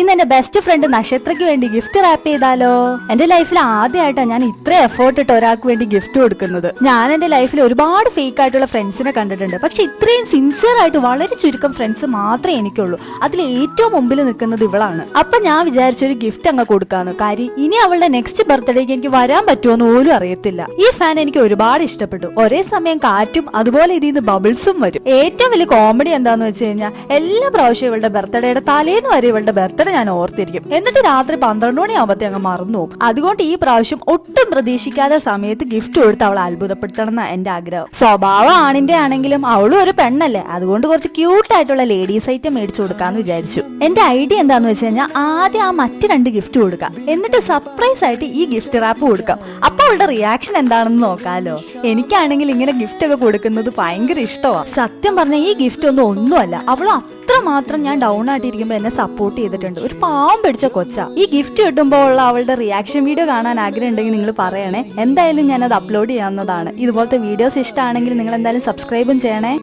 ഇന്ന് എന്റെ best friend നക്ഷത്രയ്ക്ക് വേണ്ടി ഗിഫ്റ്റ് റാപ്പ് ചെയ്താലോ? എന്റെ ലൈഫിൽ ആദ്യമായിട്ടാണ് ഞാൻ ഇത്ര എഫേർട്ട് ഇട്ട് ഒരാൾക്ക് വേണ്ടി ഗിഫ്റ്റ് കൊടുക്കുന്നത്. ഞാൻ എന്റെ ലൈഫിൽ ഒരുപാട് ഫേക്ക് ആയിട്ടുള്ള ഫ്രണ്ട്സിനെ കണ്ടിട്ടുണ്ട്. പക്ഷെ ഇത്രയും സിൻസിയർ ആയിട്ട് വളരെ ചുരുക്കം ഫ്രണ്ട്സ് മാത്രമേ എനിക്കുള്ളൂ. അതിൽ ഏറ്റവും മുമ്പിൽ നിൽക്കുന്നത് ഇവളാണ്. അപ്പൊ ഞാൻ വിചാരിച്ചൊരു ഗിഫ്റ്റ് അങ്ങ് കൊടുക്കാന്ന്. കാര്യം ഇനി അവളുടെ നെക്സ്റ്റ് ബർത്ത്ഡേക്ക് എനിക്ക് വരാൻ പറ്റുമോന്ന് പോലും അറിയത്തില്ല. ഈ ഫാൻ എനിക്ക് ഒരുപാട് ഇഷ്ടപ്പെട്ടു. ഒരേ സമയം കാറ്റും അതുപോലെ ഇതിൽ നിന്ന് ബബിൾസും വരും. ഏറ്റവും വലിയ കോമഡി എന്താന്ന് വെച്ച് കഴിഞ്ഞാൽ എല്ലാ പ്രാവശ്യം ഇവളുടെ ബർത്ത്ഡേയുടെ തലേന്ന് വരെ ഇവളുടെ ബർത്ത്ഡേ ഞാൻ ഓർത്തിരിക്കും. എന്നിട്ട് രാത്രി 12 മണിയാകുമ്പത്തേ അങ്ങ് മറന്നു പോകും. അതുകൊണ്ട് ഈ പ്രാവശ്യം ഒട്ടും പ്രതീക്ഷിക്കാത്ത സമയത്ത് ഗിഫ്റ്റ് കൊടുത്ത് അവളെ അത്ഭുതപ്പെടുത്തണം എന്ന എന്റെ ആഗ്രഹം. സ്വഭാവം ആണിന്റെ ആണെങ്കിലും അവളും ഒരു പെണ്ണല്ലേ, അതുകൊണ്ട് കുറച്ച് ക്യൂട്ട് ആയിട്ടുള്ള ലേഡീസ് ഐറ്റം മേടിച്ചു കൊടുക്കാന്ന് വിചാരിച്ചു. എന്റെ ഐഡിയ എന്താന്ന് വെച്ച് കഴിഞ്ഞാൽ ആദ്യം ആ മറ്റ് 2 ഗിഫ്റ്റ് കൊടുക്കാം, എന്നിട്ട് സർപ്രൈസ് ആയിട്ട് ഈ ഗിഫ്റ്റ് റാപ്പ് കൊടുക്കാം. അപ്പൊ അവളുടെ റിയാക്ഷൻ എന്താണെന്ന് നോക്കാലോ. എനിക്കാണെങ്കിൽ ഇങ്ങനെ ഗിഫ്റ്റ് ഒക്കെ കൊടുക്കുന്നത് ഭയങ്കര ഇഷ്ടമാണ്. സത്യം പറഞ്ഞ ഈ ഗിഫ്റ്റ് ഒന്നുമല്ല, അവൾ അത്രമാത്രം ഞാൻ ഡൗൺ ആയിട്ടിരിക്കുമ്പോ എന്നെ സപ്പോർട്ട് ചെയ്തിട്ടുണ്ട്. ഒരു പാവം പിടിച്ച കൊച്ച. ഈ ഗിഫ്റ്റ് കിട്ടുമ്പോൾ ഉള്ള അവളുടെ റിയാക്ഷൻ വീഡിയോ കാണാൻ ആഗ്രഹം ഉണ്ടെങ്കിൽ നിങ്ങൾ പറയണേ. എന്തായാലും ഞാനത് അപ്ലോഡ് ചെയ്യാവുന്നതാണ്. ഇതുപോലത്തെ വീഡിയോസ് ഇഷ്ടമാണെങ്കിൽ നിങ്ങൾ എന്തായാലും സബ്സ്ക്രൈബും ചെയ്യണേ.